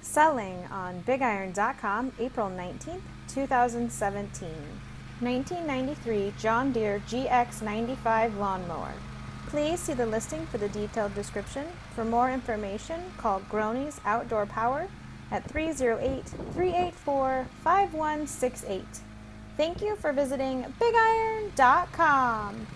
Selling on BigIron.com, April 19th, 2017. 1993 John Deere GX95 lawnmower. Please see the listing for the detailed description. For more information, call Gronie's Outdoor Power at 308-384-5168. Thank you for visiting BigIron.com.